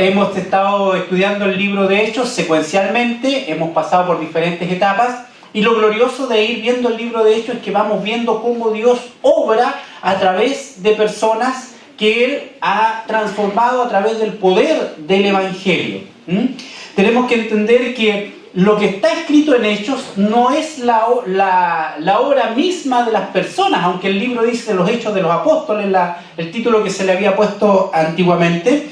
hemos estado estudiando el libro de Hechos secuencialmente, hemos pasado por diferentes etapas, y lo glorioso de ir viendo el libro de Hechos es que vamos viendo cómo Dios obra a través de personas que Él ha transformado a través del poder del Evangelio. Tenemos que entender que lo que está escrito en Hechos no es la obra misma de las personas, aunque el libro dice los Hechos de los Apóstoles, el título que se le había puesto antiguamente,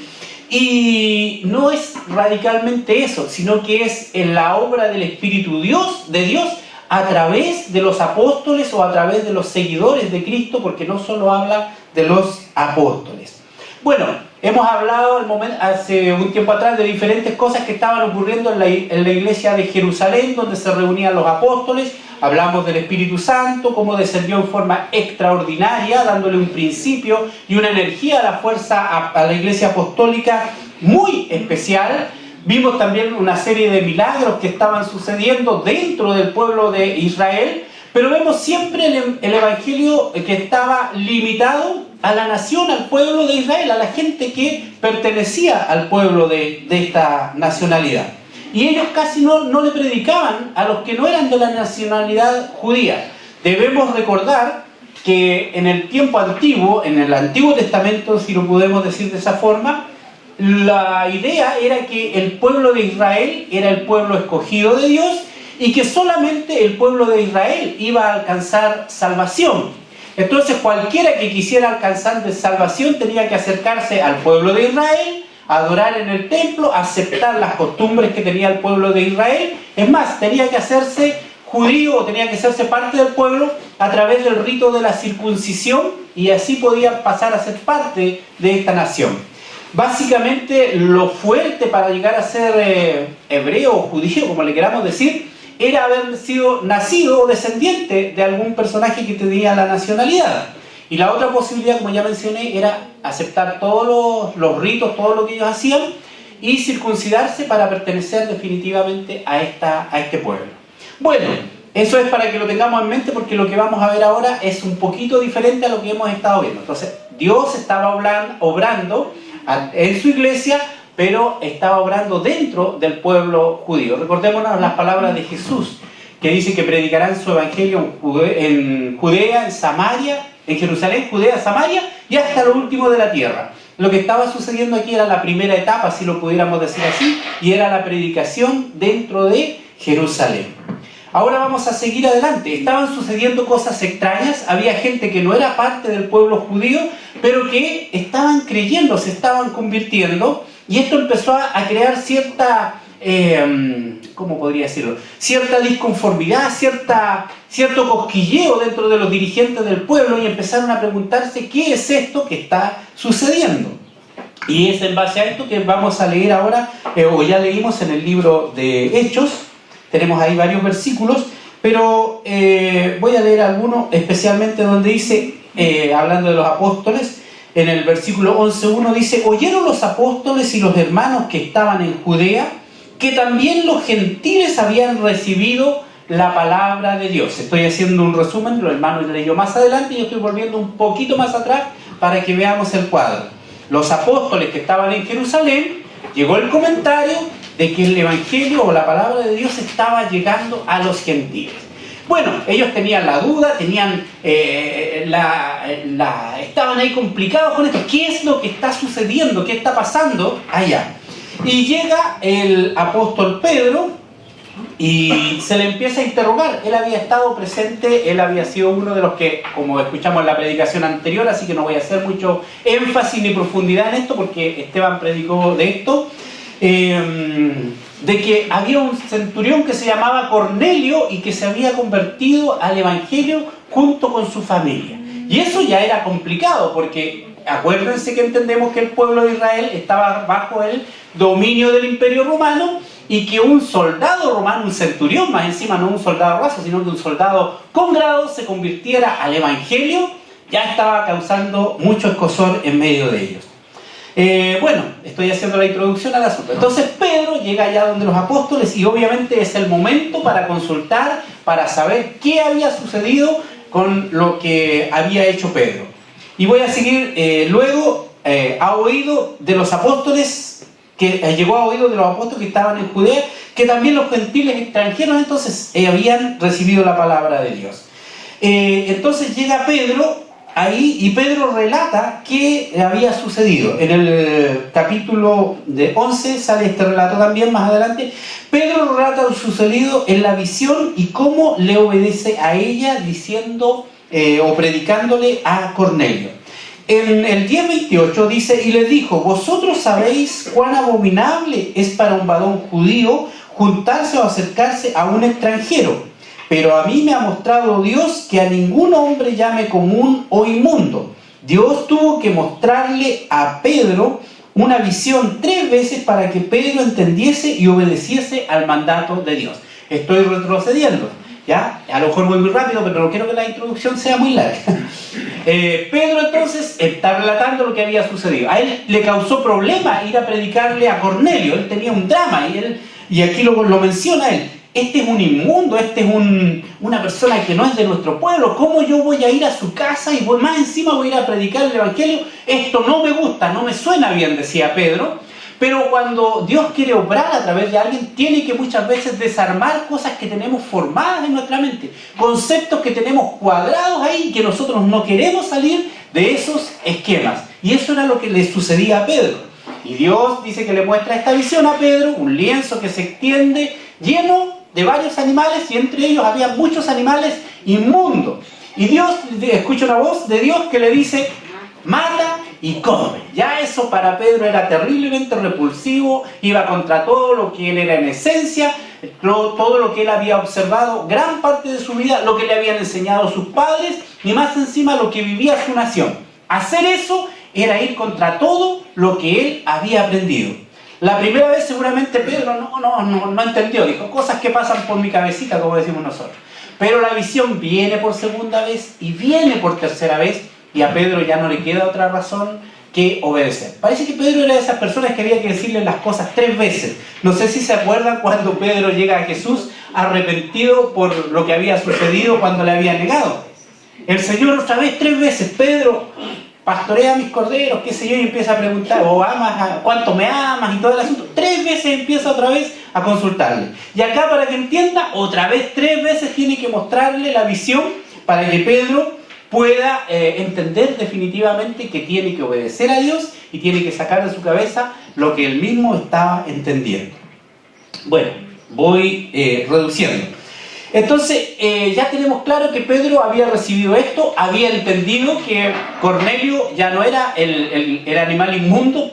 y no es radicalmente eso, sino que es en la obra del Espíritu de Dios a través de los apóstoles o a través de los seguidores de Cristo, porque no solo habla de los apóstoles. Bueno, hemos hablado hace un tiempo atrás de diferentes cosas que estaban ocurriendo en la iglesia de Jerusalén, donde se reunían los apóstoles. Hablamos del Espíritu Santo, cómo descendió en forma extraordinaria, dándole un principio y una energía a la fuerza a la iglesia apostólica muy especial. Vimos también una serie de milagros que estaban sucediendo dentro del pueblo de Israel, pero vemos siempre el Evangelio que estaba limitado a la nación, al pueblo de Israel, a la gente que pertenecía al pueblo de esta nacionalidad. Y ellos casi no le predicaban a los que no eran de la nacionalidad judía. Debemos recordar que en el tiempo antiguo, en el Antiguo Testamento, si lo podemos decir de esa forma, la idea era que el pueblo de Israel era el pueblo escogido de Dios y que solamente el pueblo de Israel iba a alcanzar salvación. Entonces cualquiera que quisiera alcanzar salvación tenía que acercarse al pueblo de Israel, adorar en el templo, aceptar las costumbres que tenía el pueblo de Israel. Es más, tenía que hacerse judío o tenía que hacerse parte del pueblo a través del rito de la circuncisión y así podía pasar a ser parte de esta nación. Básicamente lo fuerte para llegar a ser hebreo o judío, como le queramos decir, era haber sido nacido o descendiente de algún personaje que tenía la nacionalidad. Y la otra posibilidad, como ya mencioné, era aceptar todos los ritos, todo lo que ellos hacían y circuncidarse para pertenecer definitivamente a este pueblo. Bueno, eso es para que lo tengamos en mente porque lo que vamos a ver ahora es un poquito diferente a lo que hemos estado viendo. Entonces, Dios estaba obrando en su iglesia, pero estaba obrando dentro del pueblo judío. Recordémonos las palabras de Jesús, que dice que predicarán su evangelio en Judea, en Samaria, en Jerusalén, Judea, Samaria y hasta lo último de la tierra. Lo que estaba sucediendo aquí era la primera etapa, si lo pudiéramos decir así, y era la predicación dentro de Jerusalén. Ahora vamos a seguir adelante. Estaban sucediendo cosas extrañas, había gente que no era parte del pueblo judío, pero que estaban creyendo, se estaban convirtiendo, y esto empezó a crear cierta, ¿cómo podría decirlo? Cierta disconformidad, cierto cosquilleo dentro de los dirigentes del pueblo, y empezaron a preguntarse qué es esto que está sucediendo. Y es en base a esto que vamos a leer ahora, o ya leímos en el libro de Hechos. Tenemos ahí varios versículos, pero voy a leer algunos, especialmente donde dice, hablando de los apóstoles, en el versículo 11.1 dice: «Oyeron los apóstoles y los hermanos que estaban en Judea, que también los gentiles habían recibido la palabra de Dios». Estoy haciendo un resumen, los hermanos leyó más adelante y yo estoy volviendo un poquito más atrás para que veamos el cuadro. Los apóstoles que estaban en Jerusalén, llegó el comentario de que el evangelio o la palabra de Dios estaba llegando a los gentiles. Bueno, ellos tenían la duda, estaban ahí complicados con esto. ¿Qué es lo que está sucediendo? ¿Qué está pasando allá? Y llega el apóstol Pedro y se le empieza a interrogar. Él había estado presente, él había sido uno de los que, como escuchamos en la predicación anterior, así que no voy a hacer mucho énfasis ni profundidad en esto porque Esteban predicó de esto, de que había un centurión que se llamaba Cornelio y que se había convertido al evangelio junto con su familia. Y eso ya era complicado porque acuérdense que entendemos que el pueblo de Israel estaba bajo el dominio del Imperio Romano y que un soldado romano, un centurión más encima, no un soldado raso, sino que un soldado con grado se convirtiera al evangelio, ya estaba causando mucho escozor en medio de ellos. Bueno, estoy haciendo la introducción al asunto. Entonces Pedro llega allá donde los apóstoles y obviamente es el momento para consultar, para saber qué había sucedido con lo que había hecho Pedro. Y voy a seguir luego, ha oído de los apóstoles que llegó a oídos de los apóstoles que estaban en Judea, que también los gentiles extranjeros entonces habían recibido la palabra de Dios. Entonces llega Pedro ahí y Pedro relata qué había sucedido. En el capítulo 11 sale este relato también más adelante. Pedro relata lo sucedido en la visión y cómo le obedece a ella diciendo o predicándole a Cornelio. En el 10:28 dice: y les dijo: vosotros sabéis cuán abominable es para un varón judío juntarse o acercarse a un extranjero, pero a mí me ha mostrado Dios que a ningún hombre llame común o inmundo. Dios tuvo que mostrarle a Pedro una visión 3 veces para que Pedro entendiese y obedeciese al mandato de Dios. Estoy retrocediendo, ¿ya? A lo mejor voy muy rápido, pero no quiero que la introducción sea muy larga. Pedro entonces está relatando lo que había sucedido. A él le causó problema ir a predicarle a Cornelio. Él tenía un drama y aquí lo menciona él. Este es un inmundo, este es una persona que no es de nuestro pueblo. ¿Cómo yo voy a ir a su casa y más encima voy a ir a predicar el evangelio? Esto no me gusta, no me suena bien, decía Pedro. Pero cuando Dios quiere obrar a través de alguien, tiene que muchas veces desarmar cosas que tenemos formadas en nuestra mente, conceptos que tenemos cuadrados ahí y que nosotros no queremos salir de esos esquemas. Y eso era lo que le sucedía a Pedro. Y Dios dice que le muestra esta visión a Pedro, un lienzo que se extiende lleno de varios animales, y entre ellos había muchos animales inmundos. Y Dios escucha una voz de Dios que le dice: mata y come. Ya eso para Pedro era terriblemente repulsivo, iba contra todo lo que él era en esencia, todo lo que él había observado gran parte de su vida, lo que le habían enseñado sus padres, y más encima lo que vivía su nación. Hacer eso era ir contra todo lo que él había aprendido. La primera vez seguramente Pedro no entendió, dijo cosas que pasan por mi cabecita, como decimos nosotros. Pero la visión viene por segunda vez y viene por tercera vez, y a Pedro ya no le queda otra razón que obedecer. Parece que Pedro era de esas personas que había que decirle las cosas 3 veces. No sé si se acuerdan cuando Pedro llega a Jesús arrepentido por lo que había sucedido cuando le había negado. El Señor otra vez 3 veces: Pedro, pastorea a mis corderos, qué sé yo, y empieza a preguntar, o amas, ¿cuánto me amas? Y todo el asunto. 3 veces empieza otra vez a consultarle. Y acá, para que entienda, otra vez 3 veces tiene que mostrarle la visión para que Pedro pueda entender definitivamente que tiene que obedecer a Dios y tiene que sacar de su cabeza lo que él mismo estaba entendiendo. Bueno, voy reduciendo. Entonces, ya tenemos claro que Pedro había recibido esto, había entendido que Cornelio ya no era el animal inmundo,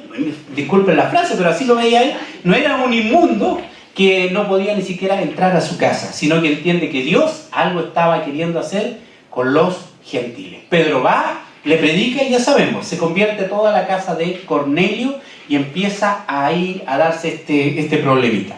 disculpen la frase, pero así lo veía él, no era un inmundo que no podía ni siquiera entrar a su casa, sino que entiende que Dios algo estaba queriendo hacer con los gentiles. Pedro va, le predica y ya sabemos, se convierte toda la casa de Cornelio y empieza a ir a darse este problemita.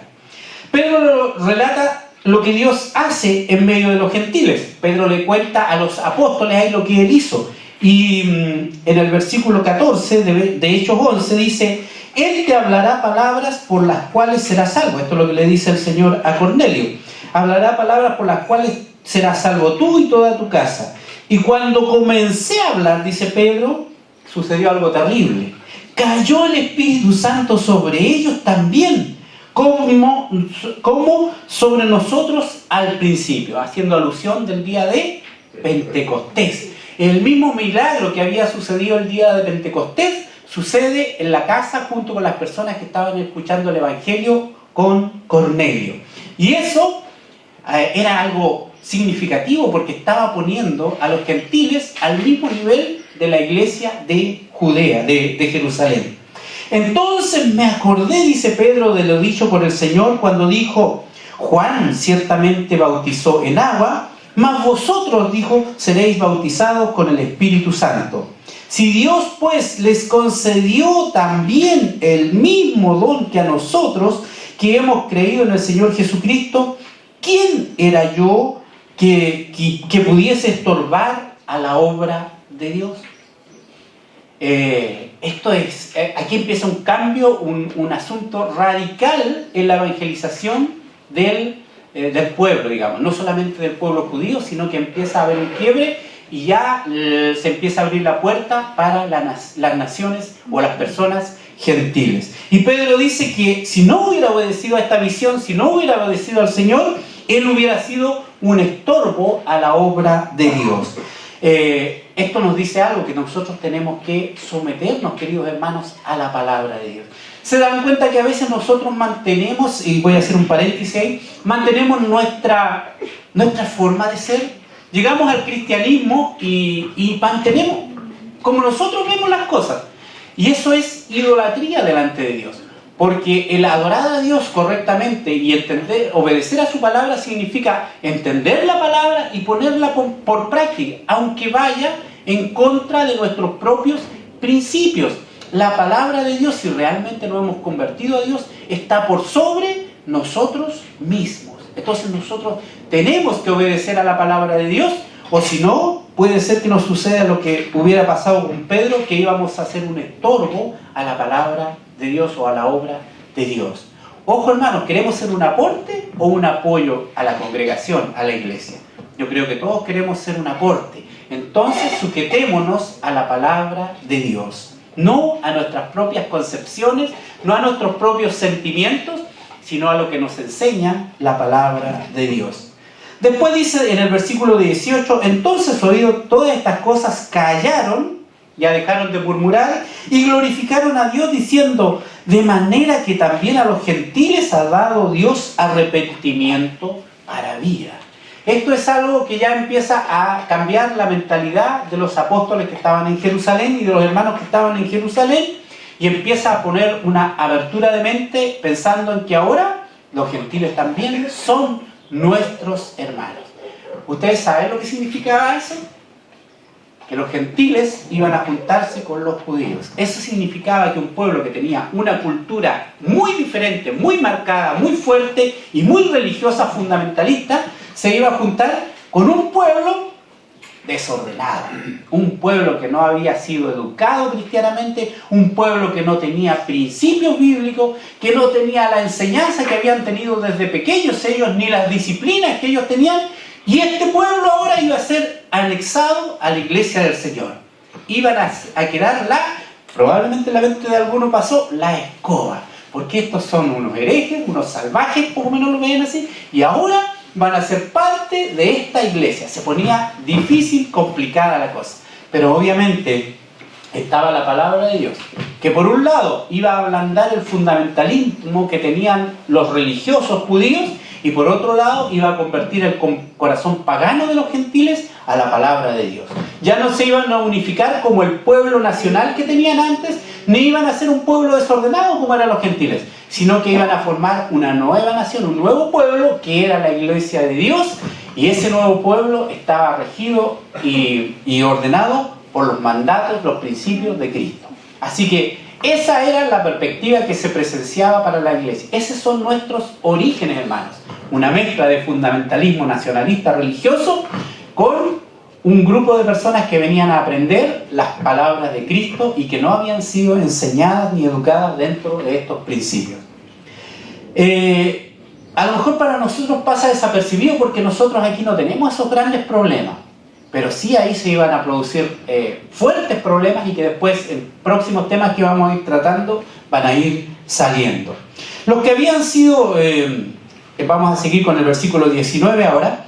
Pedro relata lo que Dios hace en medio de los gentiles. Pedro le cuenta a los apóstoles ahí lo que él hizo. Y en el versículo 14 de Hechos 11 dice: Él te hablará palabras por las cuales serás salvo. Esto es lo que le dice el Señor a Cornelio. Hablará palabras por las cuales serás salvo tú y toda tu casa. Y cuando comencé a hablar, dice Pedro, sucedió algo terrible. Cayó el Espíritu Santo sobre ellos también, como sobre nosotros al principio, haciendo alusión del día de Pentecostés. El mismo milagro que había sucedido el día de Pentecostés sucede en la casa junto con las personas que estaban escuchando el Evangelio con Cornelio. Y eso era algo significativo porque estaba poniendo a los gentiles al mismo nivel de la iglesia de Judea, de Jerusalén. Entonces me acordé, dice Pedro, de lo dicho por el Señor cuando dijo: Juan ciertamente bautizó en agua, mas vosotros, dijo, seréis bautizados con el Espíritu Santo. Si Dios pues les concedió también el mismo don que a nosotros, que hemos creído en el Señor Jesucristo, ¿quién era yo que pudiese estorbar a la obra de Dios? Aquí empieza un cambio, un asunto radical en la evangelización del pueblo, digamos, no solamente del pueblo judío, sino que empieza a haber un quiebre y ya se empieza a abrir la puerta para las naciones o las personas gentiles. Y Pedro dice que si no hubiera obedecido a esta visión, si no hubiera obedecido al Señor, él hubiera sido un estorbo a la obra de Dios. Esto nos dice algo, que nosotros tenemos que someternos, queridos hermanos, a la palabra de Dios. Se dan cuenta que a veces nosotros mantenemos, y voy a hacer un paréntesis ahí, mantenemos nuestra forma de ser. Llegamos al cristianismo y mantenemos como nosotros vemos las cosas. Y eso es idolatría delante de Dios. Porque el adorar a Dios correctamente y obedecer a su palabra significa entender la palabra y ponerla por práctica, aunque vaya en contra de nuestros propios principios. La palabra de Dios, si realmente nos hemos convertido a Dios, está por sobre nosotros mismos. Entonces nosotros tenemos que obedecer a la palabra de Dios, o si no, puede ser que nos suceda lo que hubiera pasado con Pedro, que íbamos a hacer un estorbo a la palabra de Dios o a la obra de Dios. Ojo, hermanos, ¿queremos ser un aporte o un apoyo a la congregación, a la iglesia? Yo creo que todos queremos ser un aporte. Entonces sujetémonos a la palabra de Dios, no a nuestras propias concepciones, no a nuestros propios sentimientos, sino a lo que nos enseña la palabra de Dios. Después dice en el versículo 18, entonces oído todas estas cosas, callaron, ya dejaron de murmurar, y glorificaron a Dios diciendo, de manera que también a los gentiles ha dado Dios arrepentimiento para vida. Esto es algo que ya empieza a cambiar la mentalidad de los apóstoles que estaban en Jerusalén y de los hermanos que estaban en Jerusalén, y empieza a poner una abertura de mente pensando en que ahora los gentiles también son nuestros hermanos. ¿Ustedes saben lo que significaba eso? Que los gentiles iban a juntarse con los judíos. Eso significaba que un pueblo que tenía una cultura muy diferente, muy marcada, muy fuerte y muy religiosa, fundamentalista, se iba a juntar con un pueblo desordenado, un pueblo que no había sido educado cristianamente, un pueblo que no tenía principios bíblicos, que no tenía la enseñanza que habían tenido desde pequeños ellos, ni las disciplinas que ellos tenían, y este pueblo ahora iba a ser anexado a la iglesia del Señor. Iban a quedar probablemente en la mente de alguno pasó, la escoba, porque estos son unos herejes, unos salvajes, por lo menos lo ven así, y ahora van a ser parte de esta iglesia. Se ponía difícil, complicada la cosa. Pero obviamente estaba la palabra de Dios, que por un lado iba a ablandar el fundamentalismo que tenían los religiosos judíos, y por otro lado iba a convertir el corazón pagano de los gentiles a la palabra de Dios. Ya no se iban a unificar como el pueblo nacional que tenían antes, ni iban a ser un pueblo desordenado como eran los gentiles, sino que iban a formar una nueva nación, un nuevo pueblo que era la iglesia de Dios, y ese nuevo pueblo estaba regido y ordenado por los mandatos, los principios de Cristo. Así que esa era la perspectiva que se presenciaba para la iglesia. Esos son nuestros orígenes, hermanos. Una mezcla de fundamentalismo nacionalista religioso con un grupo de personas que venían a aprender las palabras de Cristo y que no habían sido enseñadas ni educadas dentro de estos principios. A lo mejor para nosotros pasa desapercibido porque nosotros aquí no tenemos esos grandes problemas, pero sí ahí se iban a producir fuertes problemas y que después en próximos temas que vamos a ir tratando van a ir saliendo. Los que habían sido, vamos a seguir con el versículo 19 ahora,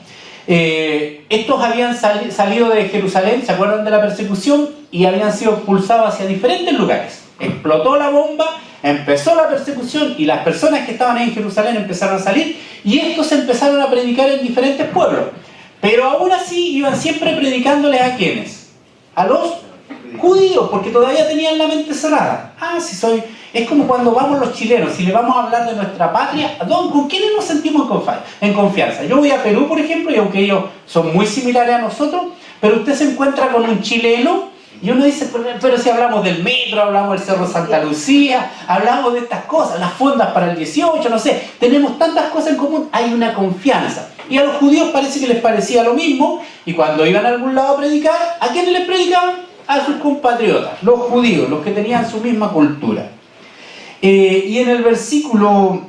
estos habían salido de Jerusalén, ¿se acuerdan de la persecución? Y habían sido expulsados hacia diferentes lugares. Explotó la bomba, empezó la persecución y las personas que estaban en Jerusalén empezaron a salir y estos empezaron a predicar en diferentes pueblos. Pero aún así iban siempre predicándoles ¿a quiénes? A los judíos, porque todavía tenían la mente cerrada. Es como cuando vamos los chilenos, si le vamos a hablar de nuestra patria, ¿con quiénes nos sentimos en confianza? Yo voy a Perú, por ejemplo, y aunque ellos son muy similares a nosotros, pero usted se encuentra con un chileno y uno dice, pero si hablamos del metro, hablamos del Cerro Santa Lucía, hablamos de estas cosas, las fondas para el 18, no sé, tenemos tantas cosas en común, hay una confianza. Y a los judíos parece que les parecía lo mismo, y cuando iban a algún lado a predicar, ¿a quiénes les predicaban? A sus compatriotas, los judíos, los que tenían su misma cultura. Y en el versículo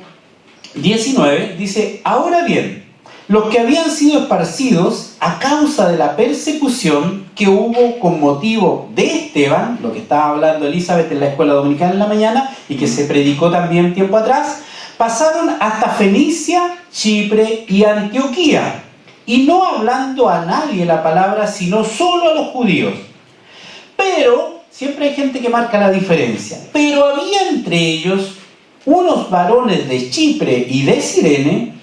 19 dice, ahora bien, los que habían sido esparcidos a causa de la persecución que hubo con motivo de Esteban, lo que estaba hablando Elizabeth en la escuela dominical en la mañana y que se predicó también tiempo atrás, pasaron hasta Fenicia, Chipre y Antioquía, y no hablando a nadie la palabra, sino solo a los judíos. Pero, siempre hay gente que marca la diferencia, pero había entre ellos unos varones de Chipre y de Cirene,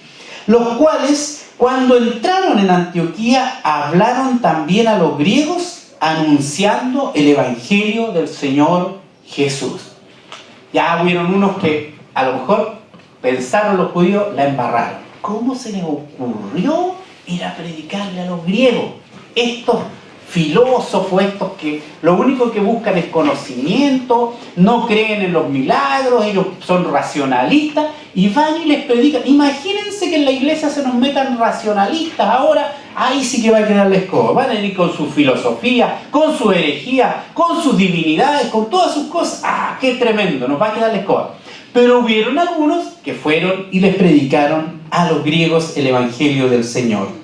los cuales, cuando entraron en Antioquía, hablaron también a los griegos, anunciando el Evangelio del Señor Jesús. Ya hubieron unos que a lo mejor pensaron los judíos, la embarraron. ¿Cómo se les ocurrió ir a predicarle a los griegos? Estos filósofos, estos que lo único que buscan es conocimiento, no creen en los milagros, ellos son racionalistas, y van y les predican. Imagínense que en la iglesia se nos metan racionalistas ahora, ahí sí que va a quedar la escoba. Van a ir con su filosofía, con su herejía, con sus divinidades, con todas sus cosas. ¡Ah, qué tremendo! Nos va a quedar la escoba. Pero hubieron algunos que fueron y les predicaron a los griegos el Evangelio del Señor.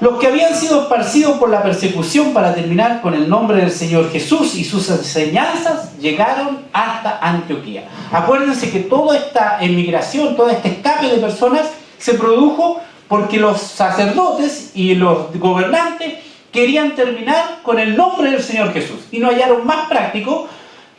Los que habían sido esparcidos por la persecución para terminar con el nombre del Señor Jesús y sus enseñanzas llegaron hasta Antioquía. Acuérdense que toda esta emigración, todo este escape de personas se produjo porque los sacerdotes y los gobernantes querían terminar con el nombre del Señor Jesús y no hallaron más práctico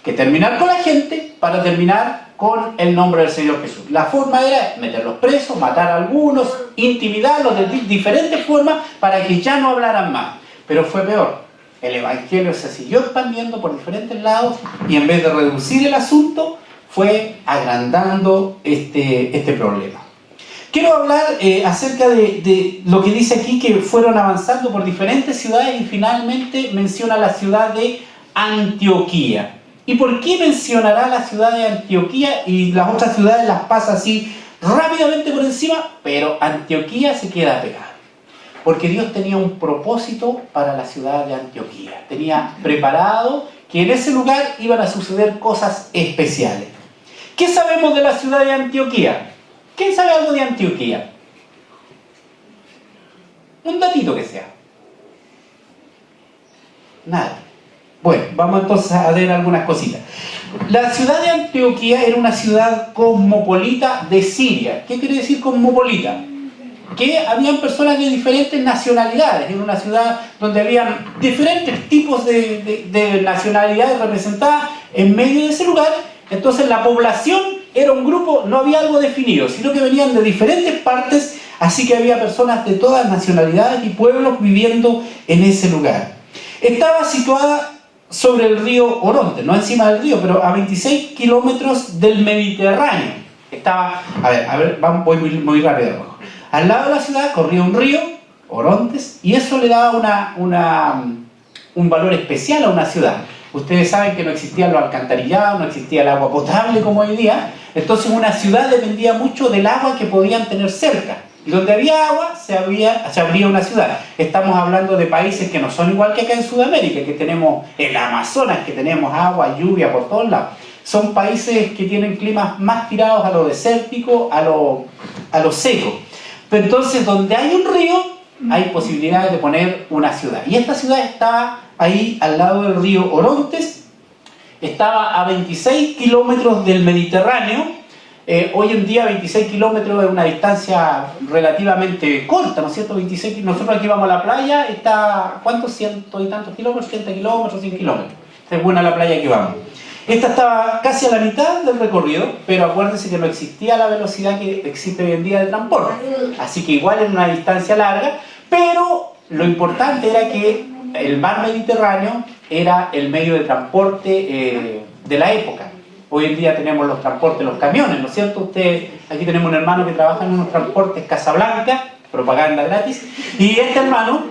que terminar con la gente para terminar con el nombre del Señor Jesús. La forma era meterlos presos, matar a algunos, intimidarlos de diferentes formas para que ya no hablaran más. Pero fue peor. El Evangelio se siguió expandiendo por diferentes lados y en vez de reducir el asunto, fue agrandando este problema. Quiero hablar acerca de lo que dice aquí, que fueron avanzando por diferentes ciudades y finalmente menciona la ciudad de Antioquía. ¿Y por qué mencionará la ciudad de Antioquía y las otras ciudades las pasa así rápidamente por encima? Pero Antioquía se queda pegada. Porque Dios tenía un propósito para la ciudad de Antioquía. Tenía preparado que en ese lugar iban a suceder cosas especiales. ¿Qué sabemos de la ciudad de Antioquía? ¿Quién sabe algo de Antioquía? Un datito que sea. Nada. Bueno, vamos entonces a ver algunas cositas. La ciudad de Antioquía era una ciudad cosmopolita de Siria. ¿Qué quiere decir cosmopolita? Que habían personas de diferentes nacionalidades. Era una ciudad donde habían diferentes tipos de nacionalidades representadas en medio de ese lugar. Entonces la población era un grupo, no había algo definido, sino que venían de diferentes partes, así que había personas de todas nacionalidades y pueblos viviendo en ese lugar. Estaba situada sobre el río Orontes, no encima del río, pero a 26 kilómetros del Mediterráneo. Estaba, voy muy rápido. Al lado de la ciudad corría un río, Orontes, y eso le daba un valor especial a una ciudad. Ustedes saben que no existían los alcantarillados, no existía el agua potable como hoy día, entonces una ciudad dependía mucho del agua que podían tener cerca. Y donde había agua, se abría una ciudad. Estamos hablando de países que no son igual que acá en Sudamérica, que tenemos el Amazonas, que tenemos agua, lluvia por todos lados. Son países que tienen climas más tirados a lo desértico, a lo seco. Pero entonces, donde hay un río, hay posibilidades de poner una ciudad. Y esta ciudad estaba ahí al lado del río Orontes, estaba a 26 kilómetros del Mediterráneo. Hoy en día 26 kilómetros es una distancia relativamente corta, ¿no es cierto? 26, nosotros aquí vamos a la playa, está, ¿cuántos? Ciento y tantos kilómetros, 80 kilómetros, 100 kilómetros. Es buena la playa que vamos. Esta estaba casi a la mitad del recorrido, pero acuérdense que no existía la velocidad que existe hoy en día de transporte. Así que igual era una distancia larga, pero lo importante era que el mar Mediterráneo era el medio de transporte de la época. Hoy en día tenemos los transportes, los camiones, ¿no es cierto? Aquí tenemos un hermano que trabaja en unos transportes Casablanca, propaganda gratis, y este hermano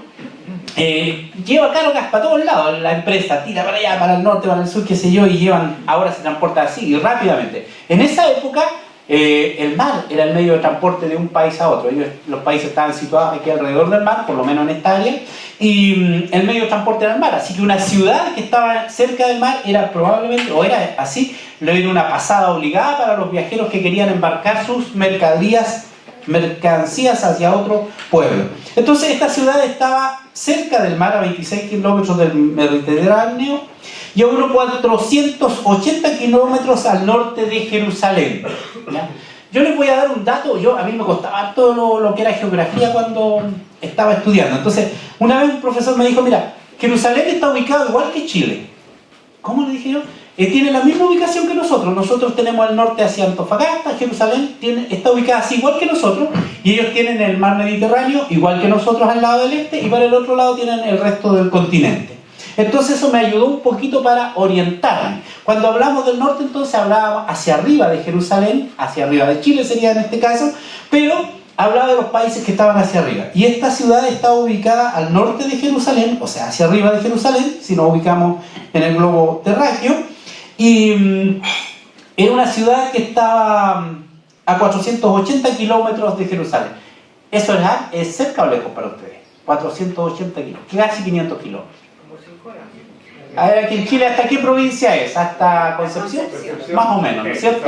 lleva cargas para todos lados. La empresa tira para allá, para el norte, para el sur, qué sé yo, y ahora se transporta así, y rápidamente. En esa época, el mar era el medio de transporte de un país a otro. Los países estaban situados aquí alrededor del mar, por lo menos en esta área, y el medio de transporte era el mar. Así que una ciudad que estaba cerca del mar era probablemente, o era así, era una pasada obligada para los viajeros que querían embarcar sus mercancías hacia otro pueblo. Entonces esta ciudad estaba cerca del mar, a 26 kilómetros del Mediterráneo, y a unos 480 kilómetros al norte de Jerusalén. ¿Ya? Yo les voy a dar un dato. A mí me costaba todo lo que era geografía cuando estaba estudiando. Entonces, una vez un profesor me dijo, mira, Jerusalén está ubicado igual que Chile. ¿Cómo le dije yo? Tiene la misma ubicación que nosotros. Nosotros tenemos al norte hacia Antofagasta. Jerusalén está ubicada así igual que nosotros, y ellos tienen el mar Mediterráneo igual que nosotros al lado del este, y para el otro lado tienen el resto del continente. Entonces eso me ayudó un poquito para orientarme. Cuando hablamos del norte, entonces hablábamos hacia arriba de Jerusalén, hacia arriba de Chile sería en este caso, pero hablaba de los países que estaban hacia arriba. Y esta ciudad está ubicada al norte de Jerusalén, o sea, hacia arriba de Jerusalén, si nos ubicamos en el globo terráqueo. Y era una ciudad que estaba a 480 kilómetros de Jerusalén. ¿Eso es cerca o lejos para ustedes? 480 kilómetros, casi 500 kilómetros. A ver, aquí en Chile, ¿hasta qué provincia es? ¿Hasta Concepción? Más o menos, ¿no es cierto?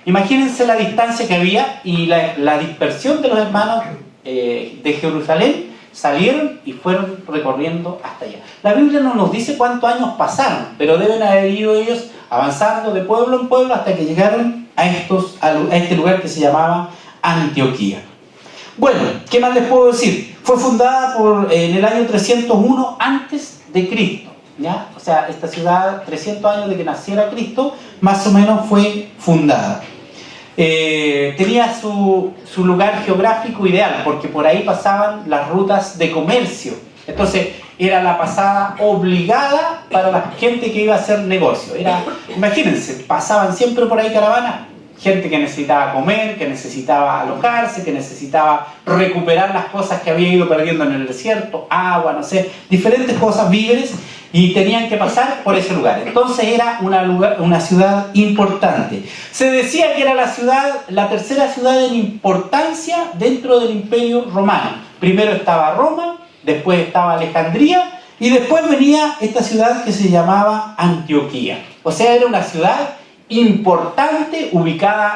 Imagínense la distancia que había y la dispersión de los hermanos de Jerusalén. Salieron y fueron recorriendo hasta allá. La Biblia no nos dice cuántos años pasaron, pero deben haber ido ellos avanzando de pueblo en pueblo hasta que llegaron a este lugar que se llamaba Antioquía. Bueno, ¿qué más les puedo decir? Fue fundada en el año 301 antes de Cristo, ¿ya? O sea, esta ciudad, 300 años de que naciera Cristo, más o menos fue fundada. Tenía su lugar geográfico ideal, porque por ahí pasaban las rutas de comercio. Entonces era la pasada obligada para la gente que iba a hacer negocio. Imagínense, pasaban siempre por ahí caravanas, gente que necesitaba comer, que necesitaba alojarse, que necesitaba recuperar las cosas que había ido perdiendo en el desierto, agua, no sé, diferentes cosas, víveres, y tenían que pasar por ese lugar. Entonces era una ciudad importante. Se decía que era la tercera ciudad en importancia dentro del Imperio Romano. Primero estaba Roma, después estaba Alejandría, y después venía esta ciudad que se llamaba Antioquía. O sea, era una ciudad importante,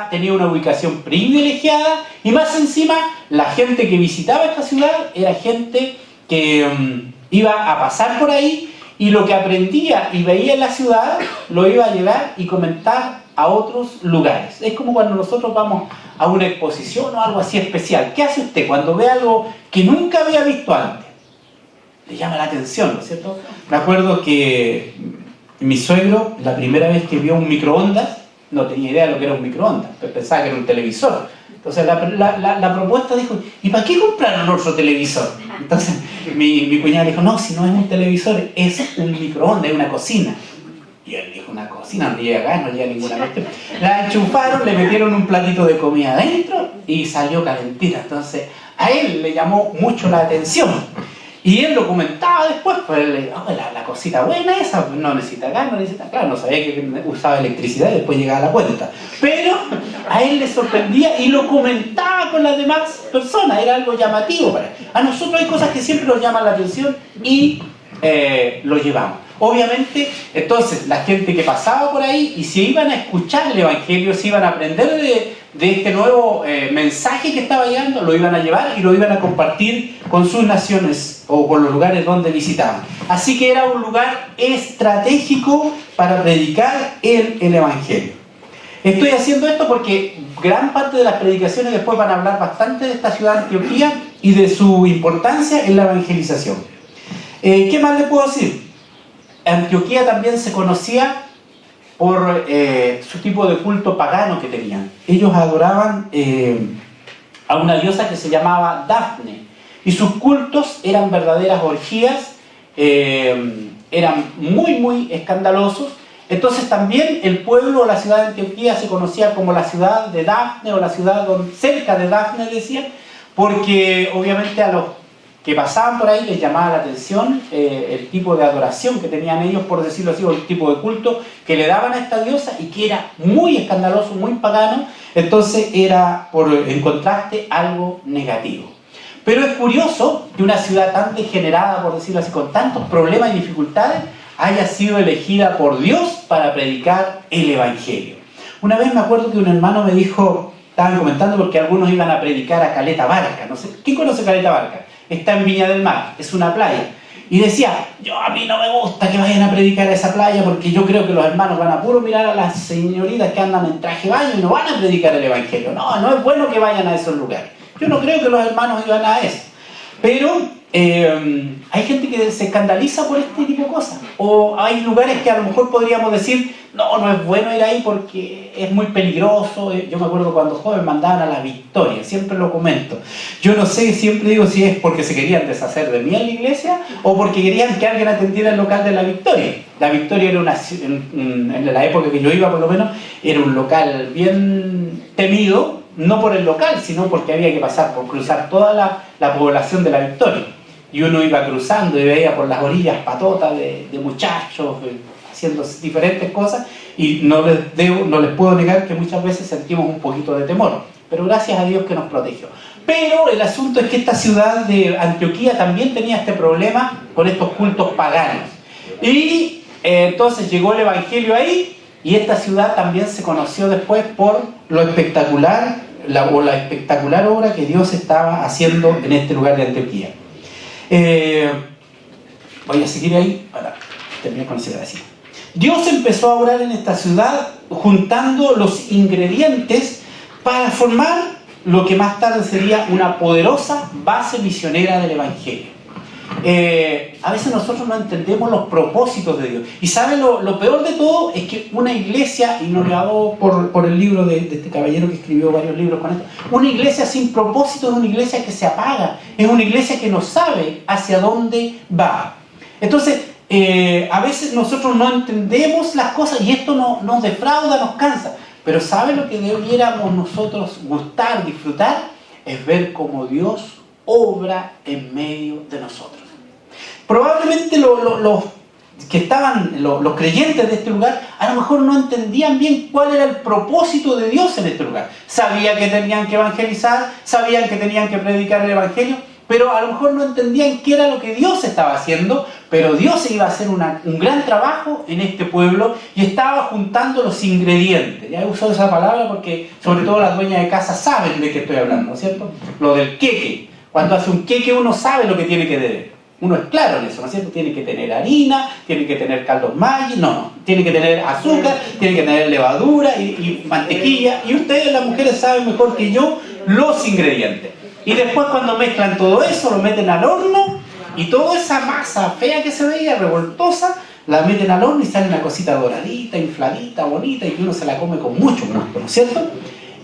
tenía una ubicación privilegiada, y más encima, la gente que visitaba esta ciudad era gente que iba a pasar por ahí, y lo que aprendía y veía en la ciudad lo iba a llevar y comentar a otros lugares. Es como cuando nosotros vamos a una exposición o algo así especial. ¿Qué hace usted cuando ve algo que nunca había visto antes? Le llama la atención, ¿no es cierto? Me acuerdo que mi suegro, la primera vez que vio un microondas, no tenía idea de lo que era un microondas, pensaba que era un televisor. Entonces la propuesta dijo, ¿y para qué compraron otro televisor? Entonces mi cuñada dijo, no, si no es un televisor, es un microondas, es una cocina. Y él dijo, una cocina, no llega gas, no llega ninguna cuestión. La enchufaron, le metieron un platito de comida adentro y salió calentita. Entonces a él le llamó mucho la atención. Y él lo comentaba después, pues él le dijo, oh, la cosita buena esa, no necesita gas, no necesita, claro, no sabía que usaba electricidad y después llegaba a la cuenta. Pero a él le sorprendía y lo comentaba con las demás personas, era algo llamativo para él. A nosotros hay cosas que siempre nos llaman la atención y lo llevamos. Obviamente, entonces, la gente que pasaba por ahí y si iban a escuchar el Evangelio, si iban a aprender de este nuevo mensaje que estaba llegando, lo iban a llevar y lo iban a compartir con sus naciones o con los lugares donde visitaban. Así que era un lugar estratégico para predicar el Evangelio. Estoy haciendo esto porque gran parte de las predicaciones después van a hablar bastante de esta ciudad de Antioquía y de su importancia en la evangelización. ¿Qué más les puedo decir? Antioquía también se conocía por su tipo de culto pagano que tenían. Ellos adoraban a una diosa que se llamaba Dafne, y sus cultos eran verdaderas orgías, eran muy escandalosos. Entonces también el pueblo o la ciudad de Antioquía se conocía como la ciudad de Dafne, o la ciudad cerca de Dafne, decían, porque obviamente a los que pasaban por ahí les llamaba la atención el tipo de adoración que tenían ellos, por decirlo así, o el tipo de culto que le daban a esta diosa, y que era muy escandaloso, muy pagano. Entonces era, en contraste, algo negativo. Pero es curioso que una ciudad tan degenerada, por decirlo así, con tantos problemas y dificultades, haya sido elegida por Dios para predicar el Evangelio. Una vez me acuerdo que un hermano me dijo, estaban comentando porque algunos iban a predicar a Caleta Barca, no sé, ¿quién conoce Caleta Barca? Está en Viña del Mar, es una playa. Y decía, a mí no me gusta que vayan a predicar a esa playa porque yo creo que los hermanos van a puro mirar a las señoritas que andan en traje de baño y no van a predicar el evangelio. No, no es bueno que vayan a esos lugares. Yo no creo que los hermanos iban a eso. Pero hay gente que se escandaliza por este tipo de cosas. O hay lugares que a lo mejor podríamos decir, no es bueno ir ahí porque es muy peligroso. Yo me acuerdo cuando joven mandaban a La Victoria, siempre lo comento. Yo no sé, siempre digo si es porque se querían deshacer de mí en la iglesia o porque querían que alguien atendiera el local de La Victoria. La Victoria era en la época que yo iba por lo menos, era un local bien temido, no por el local, sino porque había que pasar por cruzar toda la población de La Victoria. Y uno iba cruzando y veía por las orillas patotas de muchachos haciendo diferentes cosas, y no les puedo negar que muchas veces sentimos un poquito de temor, pero gracias a Dios que nos protegió. Pero el asunto es que esta ciudad de Antioquía también tenía este problema con estos cultos paganos. Y entonces llegó el evangelio ahí, y esta ciudad también se conoció después por lo espectacular, la espectacular obra que Dios estaba haciendo en este lugar de Antioquía. Voy a seguir ahí para terminar con ese pedacito. Dios empezó a obrar en esta ciudad juntando los ingredientes para formar lo que más tarde sería una poderosa base misionera del evangelio. A veces nosotros no entendemos los propósitos de Dios. Y ¿saben lo peor de todo? Es que una iglesia, y nos lo hago por el libro de este caballero que escribió varios libros con esto, una iglesia sin propósito es una iglesia que se apaga, es una iglesia que no sabe hacia dónde va. Entonces, a veces nosotros no entendemos las cosas y esto nos defrauda, nos cansa. Pero ¿sabe lo que debiéramos nosotros gustar, disfrutar? Es ver cómo Dios obra en medio de nosotros. Probablemente los que estaban, los creyentes de este lugar, a lo mejor no entendían bien cuál era el propósito de Dios en este lugar. Sabían que tenían que evangelizar, sabían que tenían que predicar el evangelio, pero a lo mejor no entendían qué era lo que Dios estaba haciendo, pero Dios iba a hacer un gran trabajo en este pueblo y estaba juntando los ingredientes. Ya he usado esa palabra porque sobre todo las dueñas de casa saben de qué estoy hablando, ¿no es cierto? Lo del queque. Cuando hace un queque uno sabe lo que tiene que tener. Uno es claro en eso, ¿no es cierto? Tiene que tener harina, tiene que tener caldos Maggi, tiene que tener azúcar, tiene que tener levadura y mantequilla. Y ustedes, las mujeres, saben mejor que yo los ingredientes. Y después cuando mezclan todo eso, lo meten al horno y toda esa masa fea que se veía, revoltosa, la meten al horno y sale una cosita doradita, infladita, bonita y que uno se la come con mucho gusto, ¿no es cierto?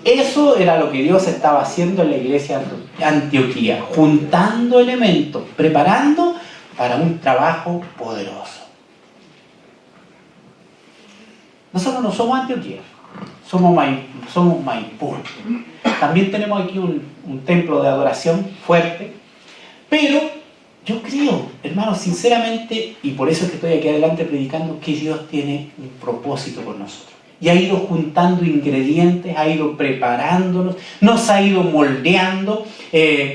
Eso era lo que Dios estaba haciendo en la iglesia de Antioquía, juntando elementos, preparando para un trabajo poderoso. Nosotros no somos Antioquía, somos Maipú. También tenemos aquí un templo de adoración fuerte, pero yo creo, hermanos, sinceramente, y por eso es que estoy aquí adelante predicando, que Dios tiene un propósito con nosotros. Y ha ido juntando ingredientes, ha ido preparándonos, nos ha ido moldeando.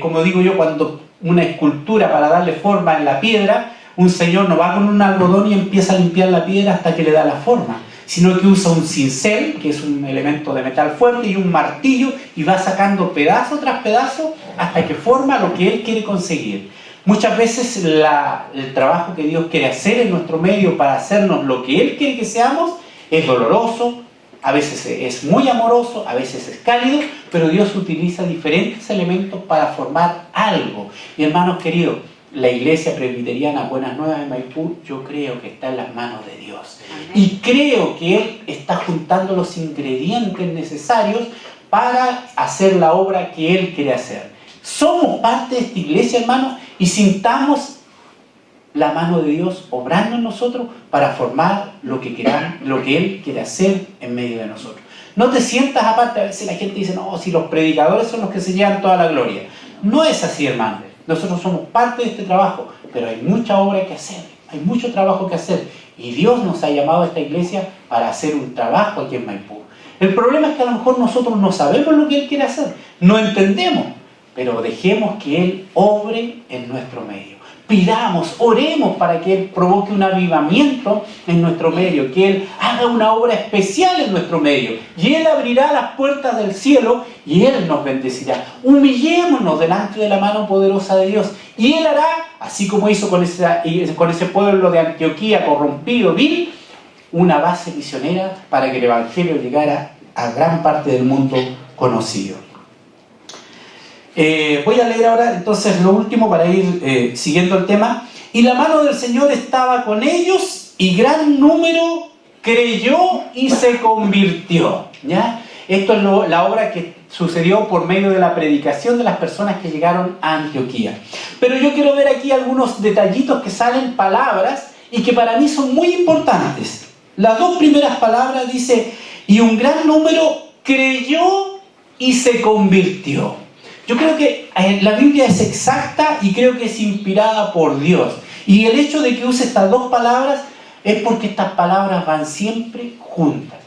Como digo yo, cuando una escultura para darle forma en la piedra, un señor no va con un algodón y empieza a limpiar la piedra hasta que le da la forma, sino que usa un cincel, que es un elemento de metal fuerte, y un martillo, y va sacando pedazo tras pedazo hasta que forma lo que él quiere conseguir. Muchas veces el trabajo que Dios quiere hacer en nuestro medio para hacernos lo que Él quiere que seamos es doloroso, a veces es muy amoroso, a veces es cálido, pero Dios utiliza diferentes elementos para formar algo. Y hermanos queridos, la iglesia presbiteriana Buenas Nuevas de Maipú, yo creo que está en las manos de Dios. Y creo que Él está juntando los ingredientes necesarios para hacer la obra que Él quiere hacer. Somos parte de esta iglesia, hermanos, y sintamos la mano de Dios obrando en nosotros para formar lo que Él quiere hacer en medio de nosotros. No te sientas aparte. A veces la gente dice, no, si los predicadores son los que se llevan toda la gloria. No es así, hermano. Nosotros somos parte de este trabajo, pero hay mucha obra que hacer, hay mucho trabajo que hacer. Y Dios nos ha llamado a esta iglesia para hacer un trabajo aquí en Maipú. El problema es que a lo mejor nosotros no sabemos lo que Él quiere hacer, no entendemos, pero dejemos que Él obre en nuestro medio. pidamos, oremos para que Él provoque un avivamiento en nuestro medio, que Él haga una obra especial en nuestro medio, y Él abrirá las puertas del cielo y Él nos bendecirá. Humillémonos delante de la mano poderosa de Dios, y Él hará, así como hizo con ese pueblo de Antioquía corrompido, vil, una base misionera para que el Evangelio llegara a gran parte del mundo conocido. Voy a leer ahora entonces lo último para ir siguiendo el tema. Y la mano del Señor estaba con ellos, y gran número creyó y se convirtió. ¿Ya? Esto es la obra que sucedió por medio de la predicación de las personas que llegaron a Antioquía. Pero yo quiero ver aquí algunos detallitos que salen, palabras, y que para mí son muy importantes. Las dos primeras palabras dice, y un gran número creyó y se convirtió. Yo creo que la Biblia es exacta y creo que es inspirada por Dios. Y el hecho de que use estas dos palabras es porque estas palabras van siempre juntas.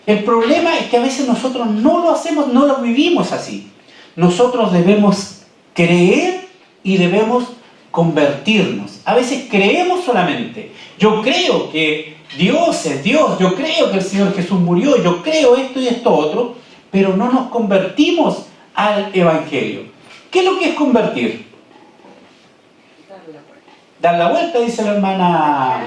El problema es que a veces nosotros no lo hacemos, no lo vivimos así. Nosotros debemos creer y debemos convertirnos. A veces creemos solamente. Yo creo que Dios es Dios, yo creo que el Señor Jesús murió, yo creo esto y esto otro, pero no nos convertimos al Evangelio. ¿Qué es lo que es convertir? Dar la vuelta, dice la hermana.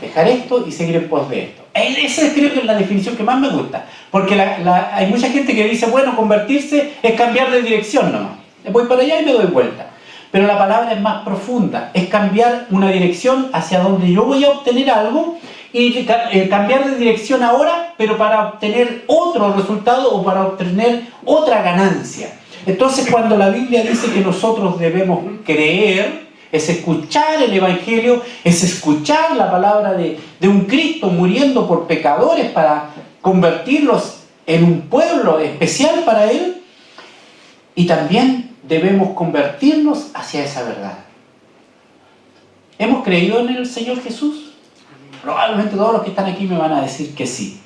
Dejar esto y seguir en pos de esto. Esa creo que es la definición que más me gusta. Porque hay mucha gente que dice, bueno, convertirse es cambiar de dirección nomás. Voy para allá y me doy vuelta. Pero la palabra es más profunda. Es cambiar una dirección hacia donde yo voy a obtener algo, y cambiar de dirección ahora, pero para obtener otro resultado o para obtener otra ganancia. Entonces, cuando la Biblia dice que nosotros debemos creer, es escuchar el Evangelio, es escuchar la palabra de un Cristo muriendo por pecadores para convertirlos en un pueblo especial para Él, y también debemos convertirnos hacia esa verdad. ¿Hemos creído en el Señor Jesús? Probablemente todos los que están aquí me van a decir que sí.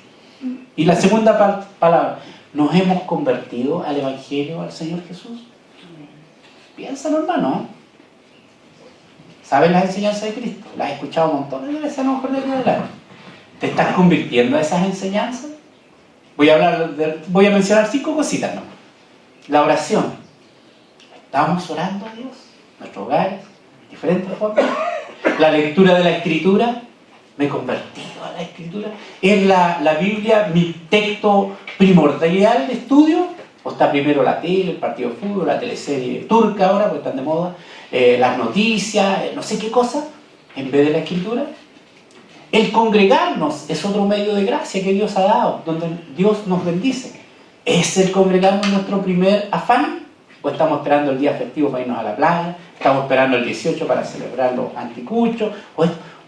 Y la segunda palabra, ¿nos hemos convertido al Evangelio, al Señor Jesús? Piénsalo, hermano. ¿Sabes las enseñanzas de Cristo? Las he escuchado montones de veces a lo mejor de adelante. ¿Te estás convirtiendo a esas enseñanzas? Voy a mencionar 5 cositas, ¿no? La oración. ¿Estamos orando a Dios? Nuestros hogares, de diferentes formas. La lectura de la Escritura. ¿Me he convertido a la Escritura? ¿Es la Biblia mi texto primordial de estudio? ¿O está primero la tele, el partido de fútbol, la teleserie turca ahora, porque están de moda, las noticias, no sé qué cosa, en vez de la Escritura? El congregarnos es otro medio de gracia que Dios ha dado, donde Dios nos bendice. ¿Es el congregarnos nuestro primer afán? ¿O estamos esperando el día festivo para irnos a la playa? ¿Estamos esperando el 18 para celebrar los anticuchos?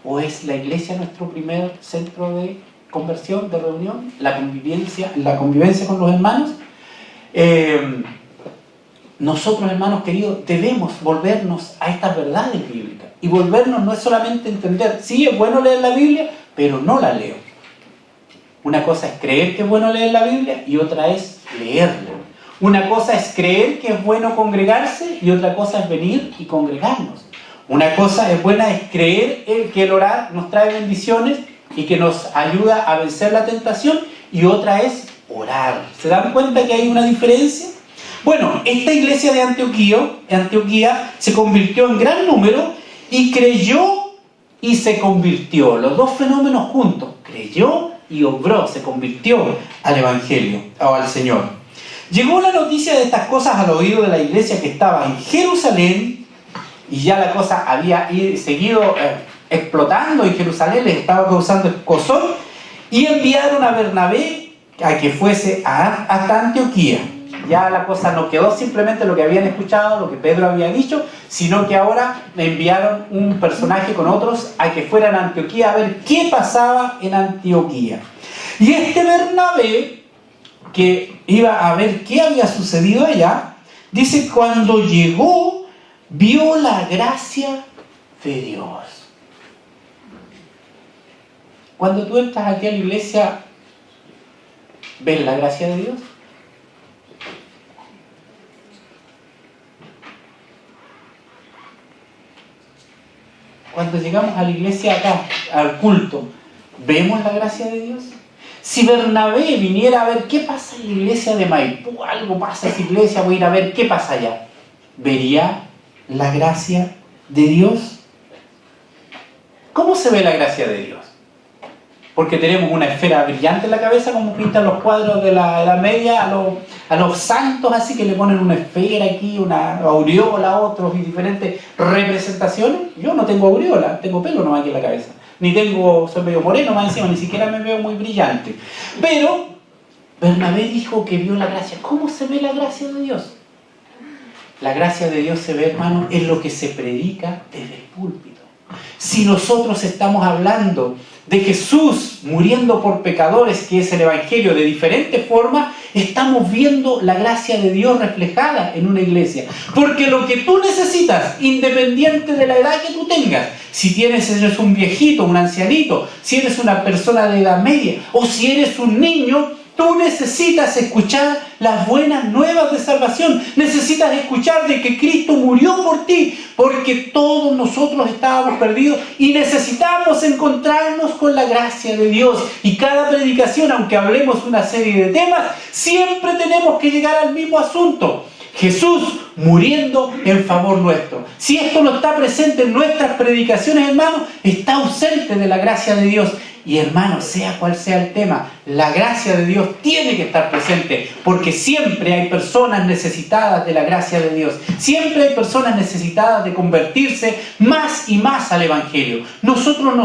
¿O es la iglesia nuestro primer centro de conversión, de reunión? La convivencia con los hermanos. Nosotros, hermanos queridos, debemos volvernos a estas verdades bíblicas. Y volvernos no es solamente entender, sí, es bueno leer la Biblia, pero no la leo. Una cosa es creer que es bueno leer la Biblia y otra es leerla. Una cosa es creer que es bueno congregarse y otra cosa es venir y congregarnos. Una cosa es buena es creer que el orar nos trae bendiciones y que nos ayuda a vencer la tentación, y otra es orar. ¿Se dan cuenta que hay una diferencia? Bueno, esta iglesia de Antioquía se convirtió en gran número y creyó y se convirtió. Los dos fenómenos juntos, creyó y obró, se convirtió al Evangelio o al Señor. Llegó la noticia de estas cosas al oído de la iglesia que estaba en Jerusalén, y ya la cosa había seguido explotando en Jerusalén, les estaba causando escozor, y enviaron a Bernabé a que fuese hasta Antioquía. Ya la cosa no quedó simplemente lo que habían escuchado, lo que Pedro había dicho, sino que ahora enviaron un personaje con otros a que fueran a Antioquía a ver qué pasaba en Antioquía. Y este Bernabé, que iba a ver qué había sucedido allá, dice, cuando llegó, vio la gracia de Dios. Cuando tú entras aquí a la iglesia, ¿ves la gracia de Dios? cuando llegamos a la iglesia acá, al culto, ¿vemos la gracia de Dios? Si Bernabé viniera a ver qué pasa en la iglesia de Maipú, algo pasa en esa iglesia, voy a ir a ver qué pasa allá, ¿vería la gracia de Dios? ¿Cómo se ve la gracia de Dios? Porque tenemos una esfera brillante en la cabeza, como pintan los cuadros de la Edad Media a los santos, así que le ponen una esfera aquí, una aureola, otros y diferentes representaciones. Yo no tengo aureola, tengo pelo nomás aquí en la cabeza. Ni soy medio moreno más encima, ni siquiera me veo muy brillante. Pero Bernabé dijo que vio la gracia. ¿Cómo se ve la gracia de Dios? La gracia de Dios se ve, hermano, en lo que se predica desde el púlpito. Si nosotros estamos hablando de Jesús muriendo por pecadores, que es el Evangelio, de diferentes formas, estamos viendo la gracia de Dios reflejada en una iglesia. Porque lo que tú necesitas, independiente de la edad que tú tengas, si eres un viejito, un ancianito, si eres una persona de edad media o si eres un niño, tú necesitas escuchar las buenas nuevas de salvación. Necesitas escuchar de que Cristo murió por ti, porque todos nosotros estábamos perdidos y necesitamos encontrarnos con la gracia de Dios. Y cada predicación, aunque hablemos una serie de temas, siempre tenemos que llegar al mismo asunto. Jesús muriendo en favor nuestro. Si esto no está presente en nuestras predicaciones, hermanos, está ausente de la gracia de Dios. Y hermanos, sea cual sea el tema, la gracia de Dios tiene que estar presente, porque siempre hay personas necesitadas de la gracia de Dios. Siempre hay personas necesitadas de convertirse más y más al Evangelio. Nosotros